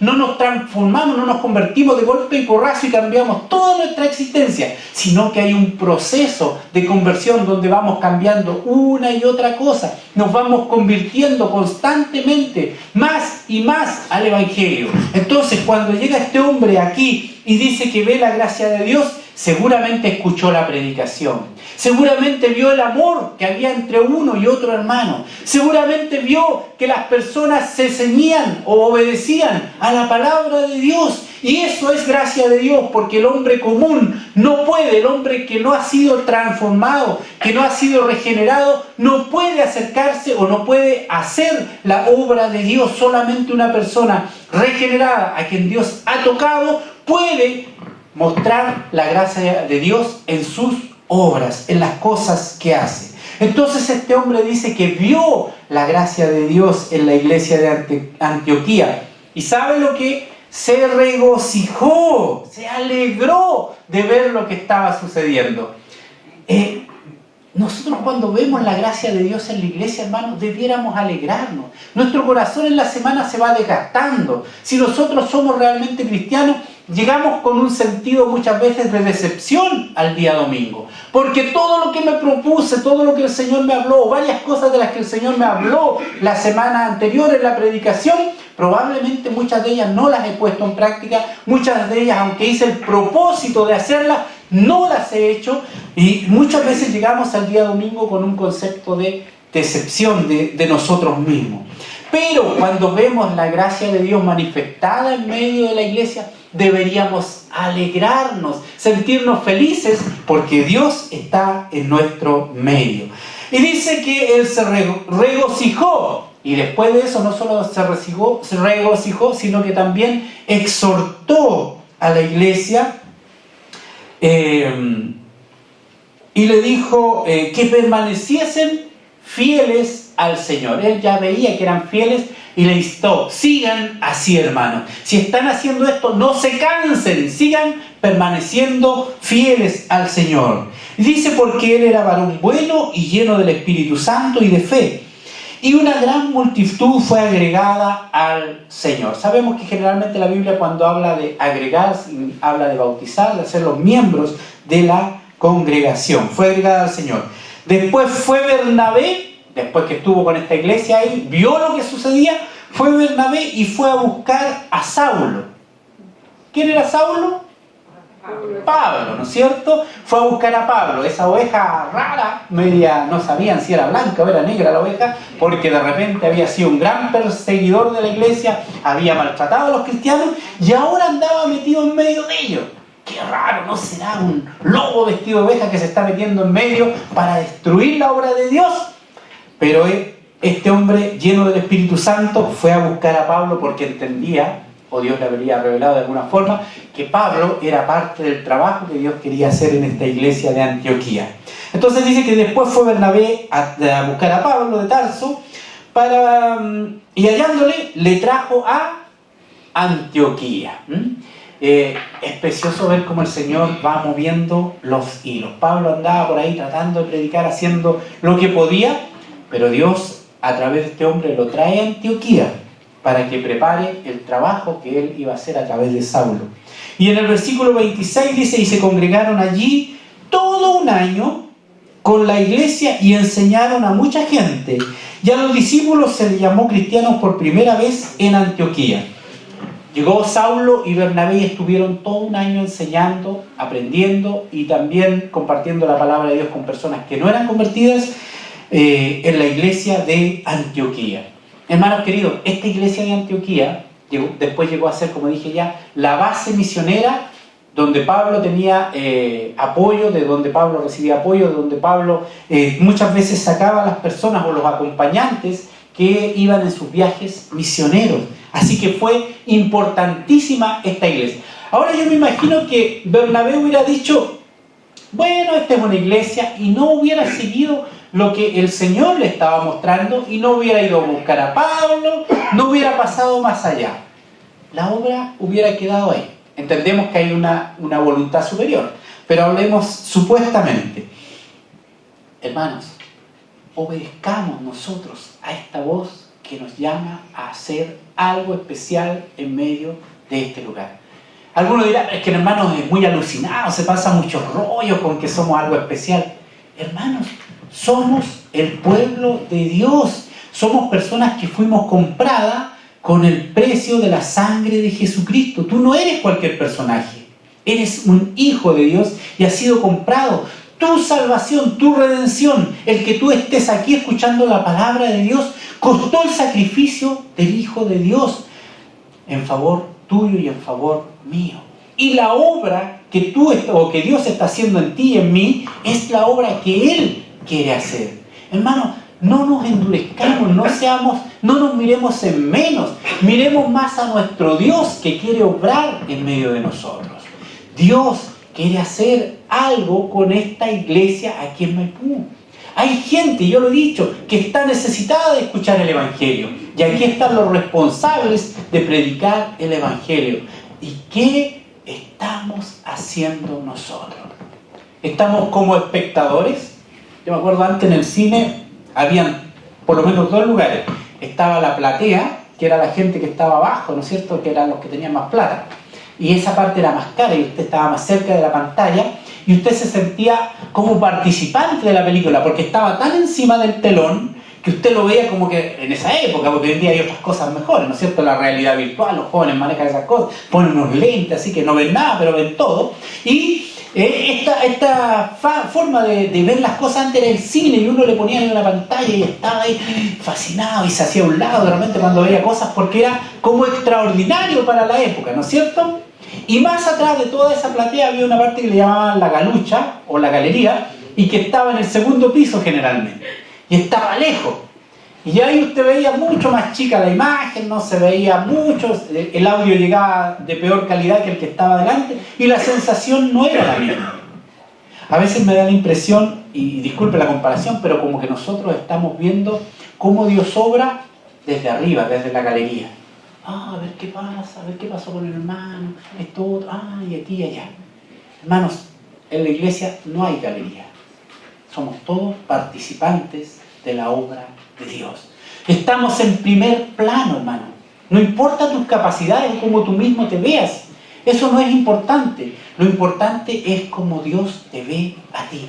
no nos transformamos, no nos convertimos de golpe y porrazo y cambiamos toda nuestra existencia, sino que hay un proceso de conversión donde vamos cambiando una y otra cosa. Nos vamos convirtiendo constantemente más y más al Evangelio. Entonces, cuando llega este hombre aquí y dice que ve la gracia de Dios, seguramente escuchó la predicación. Seguramente vio el amor que había entre uno y otro hermano. Seguramente vio que las personas se ceñían o obedecían a la palabra de Dios. Y eso es gracia de Dios, porque el hombre común no puede, el hombre que no ha sido transformado, que no ha sido regenerado, no puede acercarse o no puede hacer la obra de Dios. Solamente una persona regenerada, a quien Dios ha tocado, puede mostrar la gracia de Dios en sus obras, en las cosas que hace. Entonces este hombre dice que vio la gracia de Dios en la iglesia de Antioquía. ¿Y sabe lo que? Se regocijó, se alegró de ver lo que estaba sucediendo. Nosotros cuando vemos la gracia de Dios en la iglesia, hermanos, debiéramos alegrarnos. Nuestro corazón en la semana se va desgastando. Si nosotros somos realmente cristianos, llegamos con un sentido muchas veces de decepción al día domingo. Porque todo lo que me propuse, todo lo que el Señor me habló, varias cosas de las que el Señor me habló la semana anterior en la predicación, probablemente muchas de ellas no las he puesto en práctica. Muchas de ellas, aunque hice el propósito de hacerlas, no las he hecho. Y muchas veces llegamos al día domingo con un concepto de decepción de nosotros mismos. Pero cuando vemos la gracia de Dios manifestada en medio de la iglesia, deberíamos alegrarnos, sentirnos felices, porque Dios está en nuestro medio. Y dice que Él se regocijó. Y después de eso no solo se regocijó, sino que también exhortó a la iglesia y le dijo que permaneciesen fieles al Señor. Él ya veía que eran fieles y le instó: sigan así, hermanos. Si están haciendo esto, no se cansen, sigan permaneciendo fieles al Señor. Dice: porque él era varón bueno y lleno del Espíritu Santo y de fe. Y una gran multitud fue agregada al Señor. Sabemos que generalmente la Biblia, cuando habla de agregar, habla de bautizar, de hacer los miembros de la congregación. Fue agregada al Señor. Después fue Bernabé, después que estuvo con esta iglesia ahí, vio lo que sucedía, fue Bernabé y fue a buscar a Saulo. ¿Quién era Saulo? Pablo, ¿no es cierto? Fue a buscar a Pablo, esa oveja rara, media, no sabían si era blanca o era negra la oveja, porque de repente había sido un gran perseguidor de la iglesia, había maltratado a los cristianos y ahora andaba metido en medio de ellos. Qué raro, ¿no será un lobo vestido de oveja que se está metiendo en medio para destruir la obra de Dios? Pero este hombre lleno del Espíritu Santo fue a buscar a Pablo porque entendía, o Dios le habría revelado de alguna forma, que Pablo era parte del trabajo que Dios quería hacer en esta iglesia de Antioquía. Entonces dice que después fue Bernabé a buscar a Pablo de Tarso y hallándole le trajo a Antioquía. Es precioso ver cómo el Señor va moviendo los hilos. Pablo andaba por ahí tratando de predicar, haciendo lo que podía, pero Dios a través de este hombre lo trae a Antioquía para que prepare el trabajo que él iba a hacer a través de Saulo. Y en el versículo 26 dice: y se congregaron allí todo un año con la iglesia y enseñaron a mucha gente, y a los discípulos se les llamó cristianos por primera vez en Antioquía. Llegó Saulo y Bernabé y estuvieron todo un año enseñando, aprendiendo y también compartiendo la palabra de Dios con personas que no eran convertidas en la iglesia de Antioquía. Hermanos queridos, esta iglesia de Antioquía después llegó a ser, como dije ya, la base misionera donde Pablo tenía apoyo, de donde Pablo recibía apoyo, de donde Pablo muchas veces sacaba a las personas o los acompañantes que iban en sus viajes misioneros. Así que fue importantísima esta iglesia. Ahora yo me imagino que Bernabé hubiera dicho: bueno, esta es una iglesia, y no hubiera seguido lo que el Señor le estaba mostrando y no hubiera ido a buscar a Pablo, no hubiera pasado más allá. La obra hubiera quedado ahí. Entendemos que hay una voluntad superior, pero hablemos supuestamente. Hermanos, obedezcamos nosotros a esta voz que nos llama a hacer algo especial en medio de este lugar. Algunos dirán: es que hermanos, es muy alucinado, se pasa muchos rollos con que somos algo especial. Hermanos, somos el pueblo de Dios, somos personas que fuimos compradas con el precio de la sangre de Jesucristo. Tú no eres cualquier personaje, eres un hijo de Dios y has sido comprado. Tu salvación, tu redención, el que tú estés aquí escuchando la palabra de Dios, costó el sacrificio del Hijo de Dios en favor tuyo y en favor mío. Y la obra que que Dios está haciendo en ti y en mí es la obra que Él quiere hacer. Hermano, no nos endurezcamos, no nos miremos en menos, miremos más a nuestro Dios que quiere obrar en medio de nosotros. Dios quiere hacer algo con esta iglesia aquí en Maipú. Hay gente, yo lo he dicho, que está necesitada de escuchar el Evangelio. Y aquí están los responsables de predicar el Evangelio. ¿Y qué estamos haciendo nosotros? ¿Estamos como espectadores? Yo me acuerdo antes en el cine, habían por lo menos dos lugares. Estaba la platea, que era la gente que estaba abajo, ¿no es cierto?, que eran los que tenían más plata. Y esa parte era más cara y usted estaba más cerca de la pantalla y usted se sentía como participante de la película porque estaba tan encima del telón que usted lo veía como que en esa época, porque hoy en día hay otras cosas mejores, ¿no es cierto? La realidad virtual, los jóvenes manejan esas cosas, ponen unos lentes así que no ven nada pero ven todo. Y esta forma de ver las cosas antes era el cine y uno le ponía en una pantalla y estaba ahí fascinado y se hacía a un lado de repente cuando veía cosas porque era como extraordinario para la época, ¿no es cierto? Y más atrás de toda esa platea había una parte que le llamaban la galucha o la galería y que estaba en el segundo piso generalmente y estaba lejos. Y ahí usted veía mucho más chica la imagen, no se veía mucho, el audio llegaba de peor calidad que el que estaba delante y la sensación no era la misma. A veces me da la impresión, y disculpe la comparación, pero como que nosotros estamos viendo cómo Dios obra desde arriba, desde la galería. A ver qué pasa, a ver qué pasó con el hermano, esto otro, y aquí y allá. Hermanos, en la iglesia no hay galería. Somos todos participantes de la obra de Dios. Estamos en primer plano, hermano. No importa tus capacidades, cómo tú mismo te veas. Eso no es importante. Lo importante es cómo Dios te ve a ti.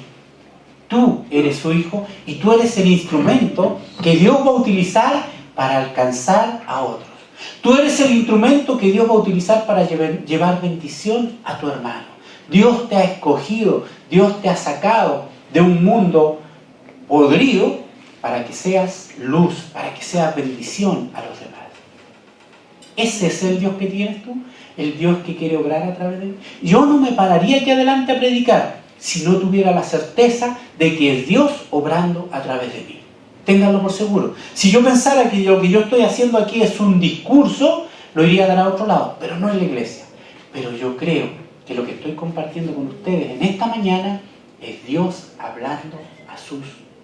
Tú eres su hijo y tú eres el instrumento que Dios va a utilizar para alcanzar a otros. Tú eres el instrumento que Dios va a utilizar para llevar bendición a tu hermano. Dios te ha escogido, Dios te ha sacado de un mundo podrido para que seas luz, para que seas bendición a los demás. ¿Ese es el Dios que tienes tú? ¿El Dios que quiere obrar a través de él? Yo no me pararía aquí adelante a predicar si no tuviera la certeza de que es Dios obrando a través de mí. Ténganlo por seguro. Si yo pensara que lo que yo estoy haciendo aquí es un discurso, lo iría a dar a otro lado, pero no en la iglesia. Pero yo creo que lo que estoy compartiendo con ustedes en esta mañana es Dios hablando a sus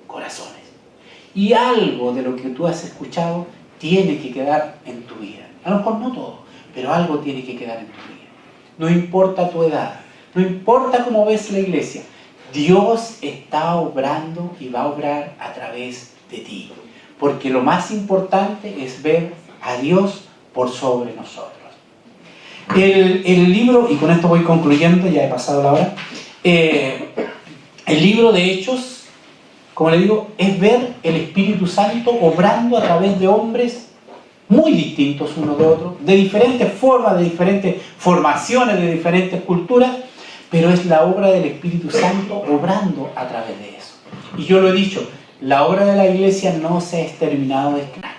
corazones. Y algo de lo que tú has escuchado tiene que quedar en tu vida. A lo mejor no todo, pero algo tiene que quedar en tu vida. No importa tu edad, no importa cómo ves la iglesia, Dios está obrando y va a obrar a través de ti. Porque lo más importante es ver a Dios por sobre nosotros. El libro, y con esto voy concluyendo, ya he pasado la hora, el libro de Hechos, como le digo, es ver el Espíritu Santo obrando a través de hombres muy distintos unos de otros, de diferentes formas, de diferentes formaciones, de diferentes culturas, pero es la obra del Espíritu Santo obrando a través de eso. Y yo lo he dicho, la obra de la iglesia no se ha exterminado de este mundo.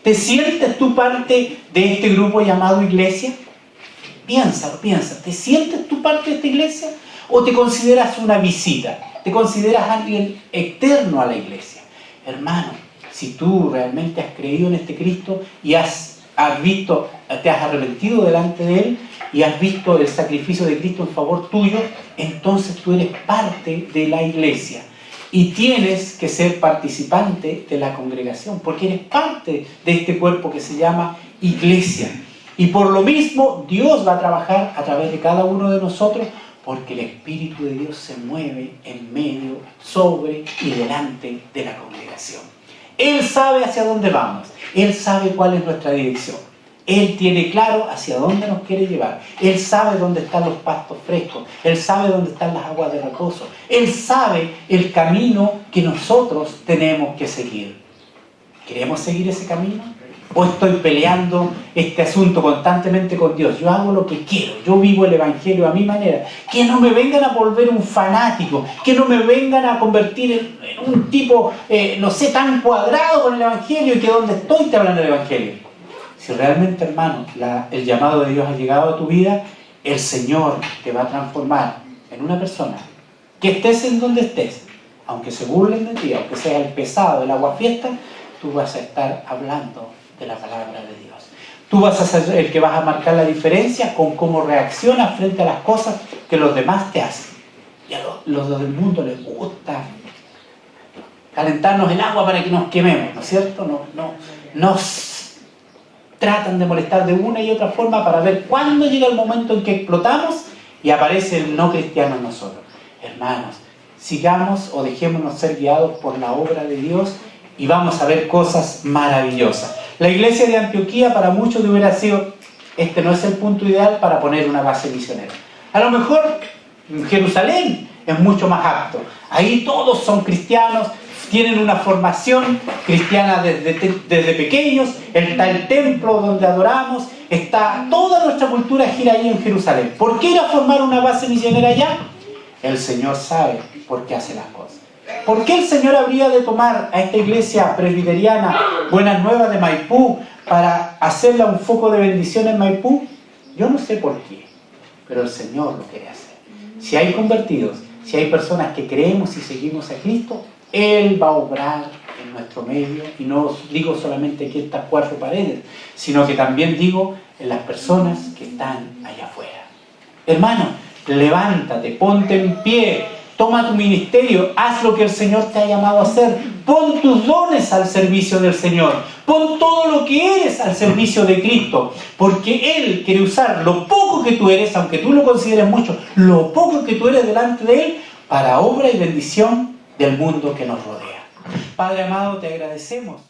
¿Te sientes tú parte de este grupo llamado iglesia? Piénsalo, piensa. ¿Te sientes tú parte de esta iglesia? ¿O te consideras una visita? ¿Te consideras alguien externo a la iglesia? Hermano, si tú realmente has creído en este Cristo y has visto, te has arrepentido delante de Él y has visto el sacrificio de Cristo en favor tuyo, entonces tú eres parte de la iglesia. Y tienes que ser participante de la congregación, porque eres parte de este cuerpo que se llama iglesia. Y por lo mismo, Dios va a trabajar a través de cada uno de nosotros, porque el Espíritu de Dios se mueve en medio, sobre y delante de la congregación. Él sabe hacia dónde vamos. Él sabe cuál es nuestra dirección. Él tiene claro hacia dónde nos quiere llevar. Él sabe dónde están los pastos frescos. Él sabe dónde están las aguas de reposo. Él sabe el camino que nosotros tenemos que seguir. ¿Queremos seguir ese camino? ¿O estoy peleando este asunto constantemente con Dios? Yo hago lo que quiero. Yo vivo el Evangelio a mi manera. Que no me vengan a volver un fanático. Que no me vengan a convertir en un tipo, no sé, tan cuadrado con el Evangelio y que donde estoy te hablan del Evangelio. Si realmente, hermano, el llamado de Dios ha llegado a tu vida, el Señor te va a transformar en una persona. Que estés en donde estés, aunque se burlen de ti, aunque sea el pesado, el aguafiesta, tú vas a estar hablando de la palabra de Dios. Tú vas a ser el que vas a marcar la diferencia con cómo reaccionas frente a las cosas que los demás te hacen. Y a los del mundo les gusta calentarnos el agua para que nos quememos, ¿no es cierto? Nos tratan de molestar de una y otra forma para ver cuándo llega el momento en que explotamos y aparece el no cristiano en nosotros. Hermanos, sigamos o dejémonos ser guiados por la obra de Dios y vamos a ver cosas maravillosas. La iglesia de Antioquía para muchos hubiera sido, este no es el punto ideal para poner una base misionera. A lo mejor Jerusalén es mucho más apto. Ahí todos son cristianos, tienen una formación cristiana desde pequeños, está el templo donde adoramos, está toda nuestra cultura gira ahí en Jerusalén. ¿Por qué ir a formar una base misionera allá? El Señor sabe por qué hace las cosas. ¿Por qué el Señor habría de tomar a esta iglesia presbiteriana Buenas Nuevas de Maipú para hacerla un foco de bendición en Maipú? Yo no sé por qué, pero el Señor lo quiere hacer. Si hay convertidos, si hay personas que creemos y seguimos a Cristo, Él va a obrar en nuestro medio, y no digo solamente aquí estas 4 paredes, sino que también digo en las personas que están allá afuera. Hermano, levántate, ponte en pie, toma tu ministerio, haz lo que el Señor te ha llamado a hacer, pon tus dones al servicio del Señor, pon todo lo que eres al servicio de Cristo, porque Él quiere usar lo poco que tú eres, aunque tú lo consideres mucho, lo poco que tú eres delante de Él, para obra y bendición del mundo que nos rodea. Padre amado, te agradecemos